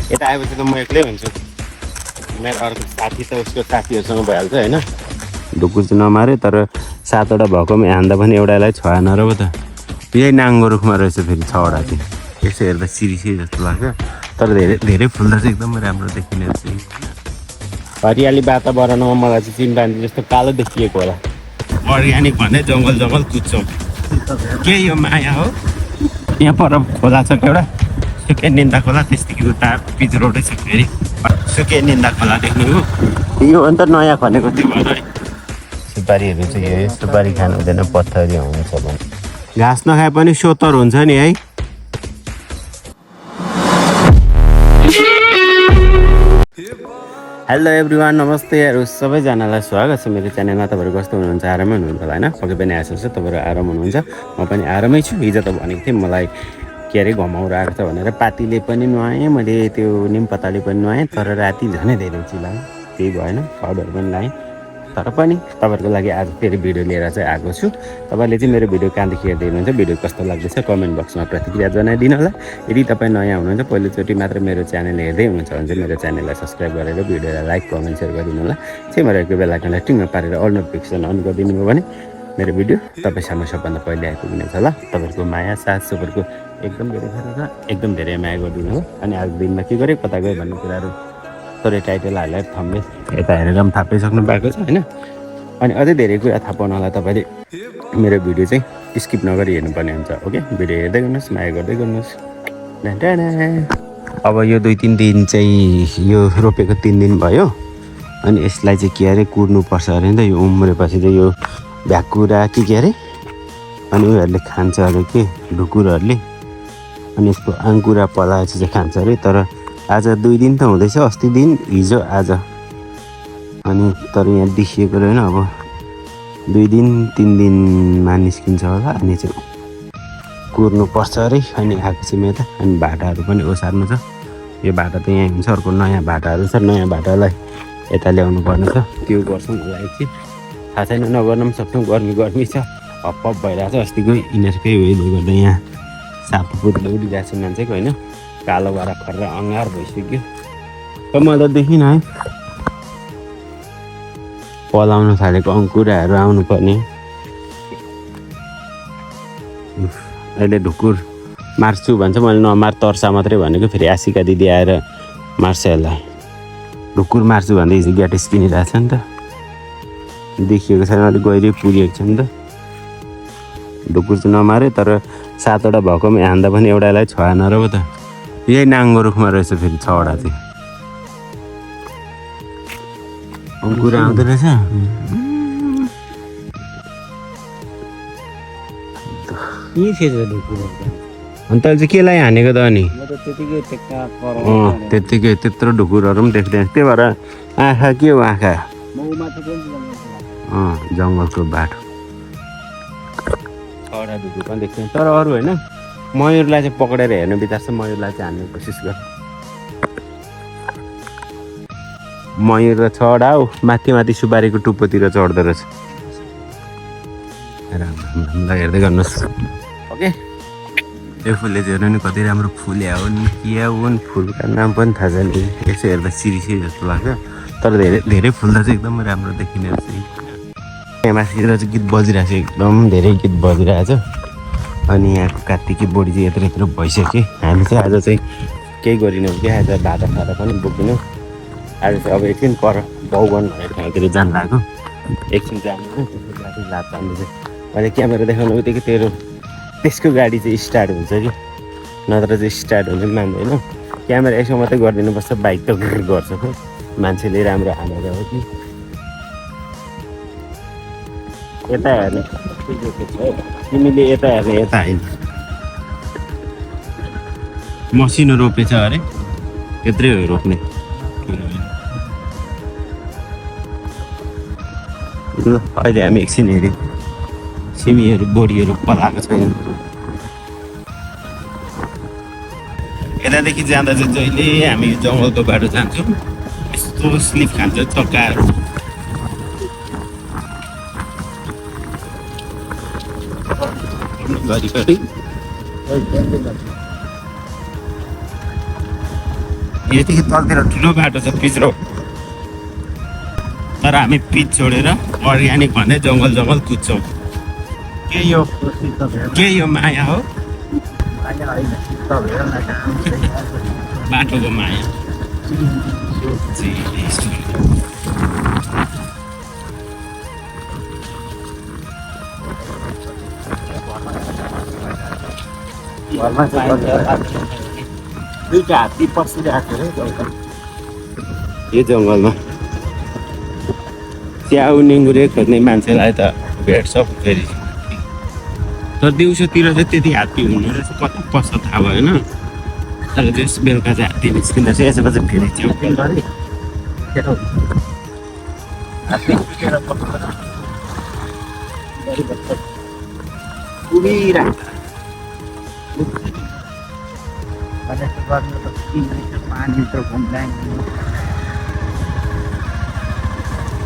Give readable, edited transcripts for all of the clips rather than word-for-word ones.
यता आएपछि त म एक्लै हुन्छु, मेरो अर्को साथी त उसको साथीहरूसँग भइहाल्छ होइन। ढुकुर चाहिँ नमारे, तर 7वटा भएकोमा हान्दा पनि एउटालाई छएन र पो त। यही नाङ्गो रुखमा रहेछ फेरि 6वटा चाहिँ। यसो हेर्दा सिरिसी जस्तो लाग्छ, तर धेरै धेरै फुल्दा चाहिँ एकदमै राम्रो देखिने चाहिँ। हरियाली वातावरणमा मलाई चाहिँ चिम्पान्जी जस्तो कालो देखिएको होला। अर्ग्यानिक भन्दै जङ्गल जङ्गल कुद्छौँ, के यो माया हो। यहाँ पर खोला छ एउटा, सुके निन्दा खोला, त्यसदेखि उता पिच रोडै छ फेरि सुके निन्दा खोला देख्नु हो। यो अन्त नयाँ खनेको त्यो भएर है। सुपारीहरू चाहिँ यो सुपारी खानु हुँदैन, पत्थरी हुन्छ भने। घाँस नखाए पनि सोतर हुन्छ नि है। हेलो एभ्रिवान, नमस्तेहरू सबैजनालाई स्वागत छ मेरो च्यानलमा। तपाईँहरू कस्तो हुनुहुन्छ? आरामै हुनुहुन्छ होला होइन? पक्कै पनि आशा छ तपाईँहरू आराम हुनुहुन्छ, म पनि आरामै छु। हिजो त भनेको थिएँ मलाई के अरे घमाउरो आएको छ भनेर, पातीले पनि नुहाएँ मैले, त्यो निम पत्ताले पनि नुहाएँ, तर राति झनै धेरै चिलाएँ, केही भएन। पाउडर पनि लाएँ, तर पनि तपाईँहरूको लागि आज फेरि भिडियो लिएर चाहिँ आएको छु। तपाईँले चाहिँ मेरो भिडियो कहाँदेखि हेर्दै हुनुहुन्छ, भिडियो कस्तो लाग्दैछ कमेन्ट बक्समा प्रतिक्रिया जनाइदिनु होला। यदि तपाईँ नयाँ हुनुहुन्छ, पहिलोचोटि मात्र मेरो च्यानल हेर्दै हुनुहुन्छ भने चाहिँ मेरो च्यानललाई सब्सक्राइब गरेर भिडियोलाई लाइक कमेन्ट सेयर गरिदिनु होला। छेउमा रहेको बेलायकनलाई टिङ्ग पारेर अल नोटिफिकेसन अन गरिदिनु भयो भने मेरो भिडियो तपाईँसँग सबभन्दा पहिले आइपुग्नेछ ल। तपाईँहरूको माया साथ सबैको एकदम धेरै छ, एकदम धेरै माया गरिदिनु हो। अनि आज दिनमा के गरेँ, कता गयो भन्ने कुराहरू थोरै टाइटल हालेर थम्ने यता हेरेर पनि थाहा पाइसक्नु भएको छ होइन। अनि अझै धेरै कुरा थाहा पाउनलाई तपाईँले मेरो भिडियो चाहिँ स्किप नगरी हेर्नुपर्ने हुन्छ। ओके, भिडियो हेर्दै गर्नुहोस्, माया गर्दै गर्नुहोस्। अब यो 2-3 दिन चाहिँ यो रोपेको 3 दिन भयो। अनि यसलाई चाहिँ के अरे कुर्नुपर्छ अरे नि त, यो उम्रेपछि चाहिँ यो भ्याकुरा के अरे, अनि उनीहरूले खान्छ अरे के ढुकुरहरूले, अनि यसको आङ्कुरा पलाएपछि चाहिँ खान्छ अरे। तर आज 2 दिन त हुँदैछ, अस्ति दिन हिजो आज, अनि तर यहाँ देखिएको रहेन। अब 2 दिन 3 दिनमा निस्किन्छ होला। अनि चाहिँ कुर्नुपर्छ अरे। अनि आएको चाहिँ यता, अनि भाटाहरू पनि ओसार्नु छ। यो भाटा त यहाँ हुन्छ, अर्को नयाँ भाटाहरू छ, नयाँ भाटालाई यता ल्याउनु पर्ने छ, त्यो गर्छौँ होला एकछिन। थाहा छैन, नगर्न पनि सक्छौँ, गर्मी छ, हप्पप भइरहेको छ। अस्तिको यिनीहरूकै उयोले गर्दा यहाँ सापुपुरले उडिरहेको छ मान्छेको होइन, कालो भएर खरेर अँगार भइसक्यो। त मैले त देखिनँ है, पलाउन थालेको अङ्कुराहरू आउनुपर्ने। अहिले ढुकुर मार्छु भन्छ, मैले नमार तर्सा मात्रै भनेको, फेरि आशिका दिदी आएर मार्छ यसलाई। ढुकुर मार्छु भन्दै हिजो ग्याटिस किनिरहेको छ नि त, देखिएको छैन, अलिक गहिरो पुगेको छ नि त। ढुकुर चाहिँ नमारे, तर 7वटा भएकोमा हान्दा पनि एउटालाई छएन र पो त। यही नाङ्गो रुखमा रहेछ फेरि 6वटा चाहिँ। अङ्कुरा आउँदो रहेछ। अनि तैँले चाहिँ केलाई हानेको त? अनि त्यत्तिकै त्यत्रो ढुकुरहरू पनि देख्दैन, त्यही भएर आँखा के हो आँखा, जङ्गलको बाटो 6वटा ढुकुर पनि देख्दैन। तर अरू होइन, मयुरलाई चाहिँ पक्रेर हेर्नु बिचार्छ, मयुरलाई चाहिँ हान्ने कोसिस गर। मयुर र 6वटा हो, माथि माथि सुपारीको टुप्पोतिर चढ्दो रहेछ। राम्रो हेर्दै गर्नुहोस्। ओके, यो फुलले चाहिँ हेर्नु नि कति राम्रो फुल्या हुन्, के हुन्, फुलका नाम पनि थाहा छैन। यसो हेर्दा सिरिसी जस्तो लाग्छ, तर धेरै धेरै फुल्दा चाहिँ एकदमै राम्रो देखिने रहेछ। यहाँ माथितिर चाहिँ गीत बजिरहेको छ, एकदम धेरै गीत बजिरहेको छ। अनि यहाँको कार्तिकी बोडी चाहिँ यत्रो यत्रो भइसक्यो। हामी चाहिँ आज चाहिँ केही गरिनौँ कि, आज भाटा साटा पनि बोकिनौँ। आज चाहिँ अब एकछिन पर बाउगन भनेर ठाउँतिर जानु लाग्यो, एकछिन जानु त्यसको लाभ जानु चाहिँ मैले क्यामेरा देखाउनु बित्तिकै तेरो त्यसको गाडी चाहिँ स्टार्ट हुन्छ कि, नत्र चाहिँ स्टार्ट हुनु पनि मान्दैन। क्यामेरा यसो मात्रै गरिदिनुपर्छ, बाइक त गर्छ खै, मान्छेले राम्रो हानेर हो कि। यता हेर्ने तिमीले, यता हेर्ने, यता होइन। मसिनो रोपेछ अरे, त्यत्रै हो रोप्ने। ल अहिले हामी एकछिन हेऱ्यौँ, सिमीहरू बोडीहरू पलाएको छैन। यतादेखि जाँदा चाहिँ जहिले हामी जङ्गलको बाटो जान्छौँ, यस्तो स्लिप खान्छ चक्काहरू। घरिघरि यतिकै तलतिर ठुलो बाटो छ पिच रोड तर हामी पिच छोडेर अर्ग्यानिक भन्दै जङ्गल जङ्गल कुद्छौँ के यो माया हो बाटोको माया दुईटा हात्ती पसिरहेको यो जङ्गलमा च्याउ निङ्गुरे खोज्ने मान्छेलाई त भेट्छ फेरि तर दिउँसोतिर चाहिँ त्यति हात्ती हुने रहेछ कता पस्छ थाहा भएन तर त्यस बेलुका चाहिँ हात्ती निस्किँदा चाहिँ यसपछि फेरि च्याउ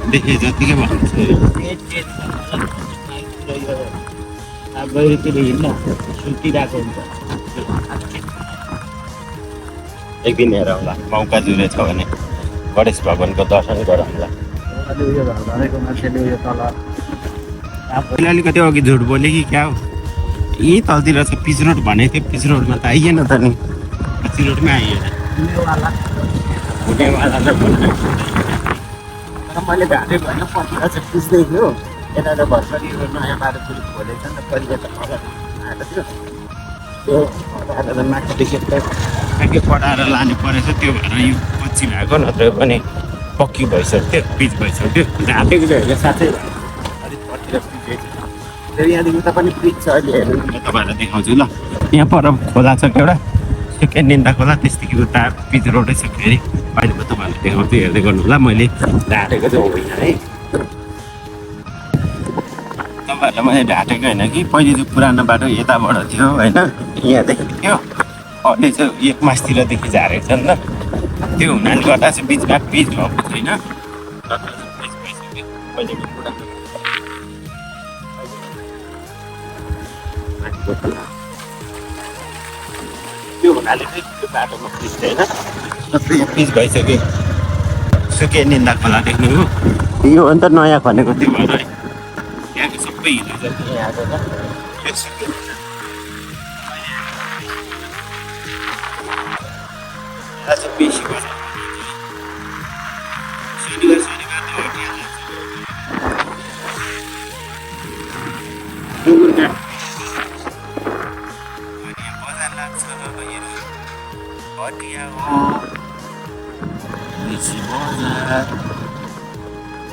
देखे जतिकै भन्छु गहिरोतिर हिँड्न सुतिरहेको हुन्छ एक दिन हेर होला मौका जुरे छ भने गणेश भगवानको दर्शन गरौँला अलिकति अघि झुट बोले कि क्या हो यहीँ तलतिर छ पिच रोड भनेको थियो पिच रोडमा त आइएन त नि पिच रोडमै आइएन मैले भेटेको होइन पतिर चाहिँ पिच्दै थियो यता त भर्खर यो नयाँ बाटो पुल खोलेको छ नि त पहिला त आएको थियो त्यो माथिदेखि ठ्याक्कै पढाएर लानु परेछ त्यो भएर यो पछि भएको नत्र पनि पक्की भइसक्यो पिच भइसक्यो ढाँटेको चाहिँ होइन साँच्चै अलिक पतिर पिच फेरि यहाँदेखि उता पनि पिच छ अहिले हेर्नु म तपाईँहरूलाई देखाउँछु ल यहाँ पर खोला छ एउटा सेकेन्ड निन्दा खोला त्यसदेखि उता पिच रोडै छ फेरि अहिले म तपाईँहरूलाई देखाउँछु हेर्दै गर्नु होला मैले ढाँटेको चाहिँ होइन है तपाईँहरूलाई मैले ढाँटेको होइन कि पहिले चाहिँ पुरानो बाटो यताबाट थियो होइन यहाँदेखि थियो अहिले चाहिँ एक मासतिरदेखि झारेको छ नि त त्यो हुनाले गर्दा चाहिँ बिचमा पिच भएको छैन त्यो हुनाले चाहिँ त्यो बाटोमा पिच छैन जस्तै यहाँ पिच भइसक्यो सुके निन्दा खोला देख्नु हो यो अन्त नयाँ खनेको त्यो भएर है यहाँको सबै हिलो जति यहाँ आएको छ यो सुके आज बेसी भन्छ शनिबार शनिबार त हटिहाल्छ बजार लाग्छ हटिया हो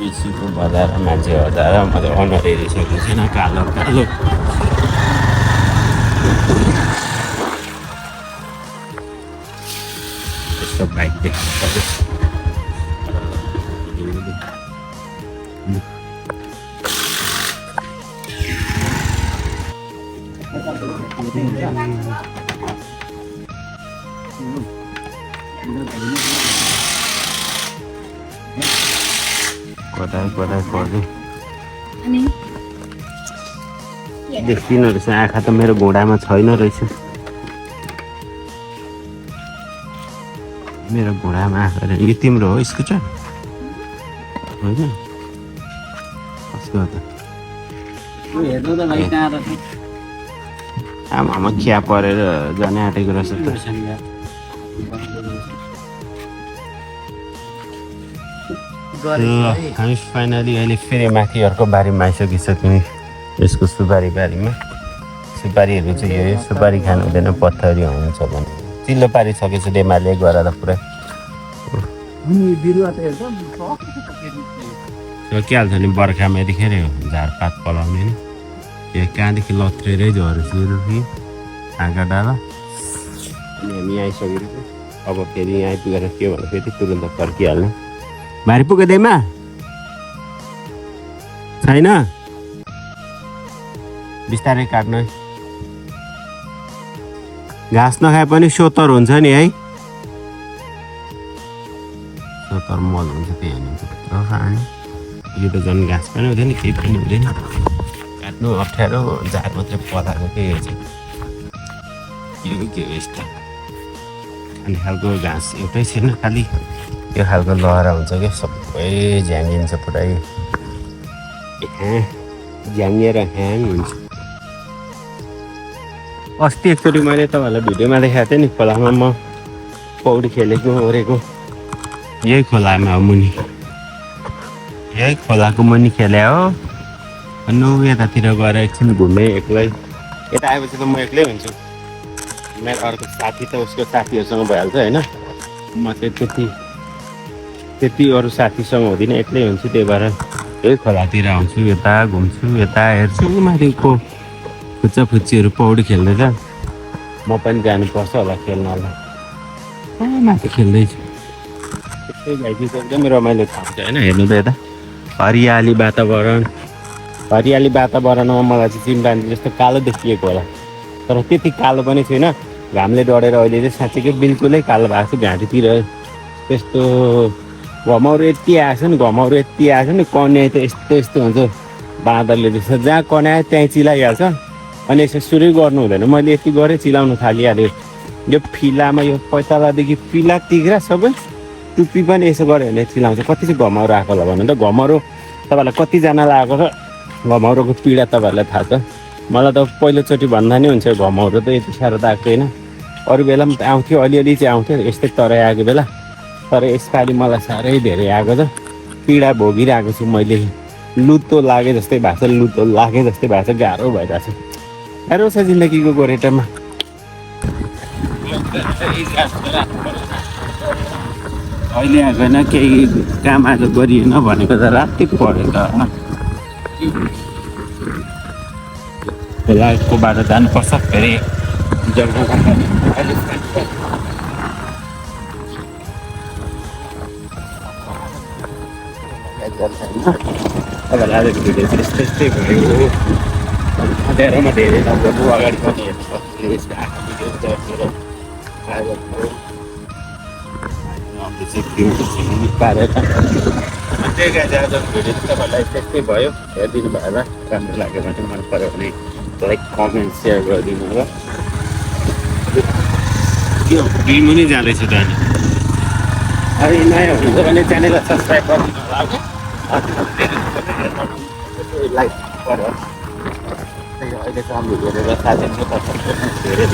बेसीको बजार मान्छे हजार म त अनुहार हेरिसकेको छैन कालो कालो यस्तो बाइक देख्नु पर्यो कता पर्यो देखिन रहेछ आँखा त मेरो घुँडामा छैन रहेछ मेरो घुँडामा आँखा यो तिम्रो हो स्कुटर होइन कसको त आमामा खिया परेर जाने आँटेको रहेछ त हामी फाइनली अहिले फेरि माथि अर्को बारीमा आइसकिसक्यौँ यसको सुपारी बारीमा सुपारीहरू चाहिँ यो सुपारी खानु हुँदैन पत्थरी हुन्छ भने चिल्लो पारिसकेपछि डेमाले गरेर पुरा सकिहाल्छ नि बर्खामा यतिखेर झारपात पलाउने नि यो कहाँदेखि लत्रेरै झऱ्यो सुरु कि हाँगा डाँडा अनि हामी आइसकेको अब फेरि यहाँ आइपुगेर के भन्नु फेरि तुरन्त फर्किहाल्ने भारी पुगेदैमा छैन बिस्तारै काट्नु घाँस नखाए पनि सोतर हुन्छ नि है सोतर मल हुन्छ त्यही हुन्छ खाने यो त झन् घाँस पनि हुँदैन केही पनि हुँदैन काट्नु अप्ठ्यारो झार मात्रै पलाएको केही हुन्छ के हो यस्तो खाने खालको घाँस एउटै छैन, खालि त्यो खालको लहरा हुन्छ क्या, सबै झ्याङ्गिन्छ पुरै, झ्याङ्गिएर ह्याङ हुन्छ। अस्ति एकचोटि मैले तपाईँहरूलाई भिडियोमा देखाएको थिएँ नि, खोलामा म पौडी खेलेको ओरेको, यही खोलामा हो मुनि, यही खोलाको मुनि खेले हो। नु यतातिर गएर एकछिन घुमेँ एक्लै, यता आएपछि त म एक्लै हुन्छु, मेरो अर्को साथी त उसको साथीहरूसँग भइहाल्छ होइन, म चाहिँ त्यति अरू साथीसँग हुँदिनँ, एक्लै हुन्छु, त्यही भएर यही खोलातिर आउँछु, यता घुम्छु, यता हेर्छु, माथिको फुच्चा फुच्चीहरू पौडी खेल्दैछ, म पनि जानुपर्छ होला खेल्नलाई, माथि खेल्दैछु। त्यस्तै भइदिन्छ, एकदमै रमाइलो ठाउँ छ होइन, हेर्नु त यता हरियाली वातावरणमा मलाई चाहिँ चिम्पान्जी जस्तो कालो देखिएको होला, तर त्यति कालो पनि छैन, घामले डढेर अहिले चाहिँ साँच्चीकै बिल्कुलै कालो भएको छ घाँटीतिर, त्यस्तो घमाउरो यति आएछ नि, कन्याइ त यस्तो यस्तो हुन्छ बाँदरले जस्तो, जहाँ कन्यायो त्यहीँ चिलाइहाल्छ, अनि यसो सुरै गर्नु हुँदैन, मैले यति गरेँ चिलाउनु थालिहाल्यो, यो फिलामा यो पैतालादेखि फिला तिघ्रा सबै टुप्पी पनि यसो गऱ्यो भने चिलाउँछ, कति चाहिँ घमाउरो आएको होला भन्नु त, घमाउरो तपाईँलाई कतिजनालाई आएको छ, घमाउरोको पीडा तपाईँहरूलाई थाहा छ, मलाई त पहिलोचोटि भन्दा नि हुन्छ, घमाउरो त यति साह्रो त आएको छैन, अरू बेला पनि आउँथ्यो, अलिअलि चाहिँ आउँथ्यो यस्तै तराई आएको बेला, तर यसपालि मलाई साह्रै धेरै आएको छ, पीडा भोगिरहेको छु मैले, लुतो लागे जस्तै भएको छ, गाह्रो भइरहेको छ, गाह्रो छ जिन्दगीको गोरेटोमा। अहिले आएको होइन, केही काम आज गरिएन भनेको त राति पऱ्यो त, खोलाको बाटो जानुपर्छ फेरि जग्गा तपाईँलाई आजको भिडियो चाहिँ यस्तै भयो, धेरैमा धेरै नगर्नु, अगाडि पनि हेर्नु पारेर त्यही गाडी आजको भिडियो चाहिँ तपाईँलाई त्यस्तै भयो, हेरिदिनु भएर राम्रो लाग्यो भने मन पऱ्यो भने लाइक कमेन्ट सेयर गरिदिनु होला। यो बिमु नै जाँदैछु त, अनि अरे नयाँ हुनुहुन्छ भने च्यानललाई सब्सक्राइब गरिदिनु होला, लाइक पऱ्यो अहिले काम हेरेर साथीहरू धेरै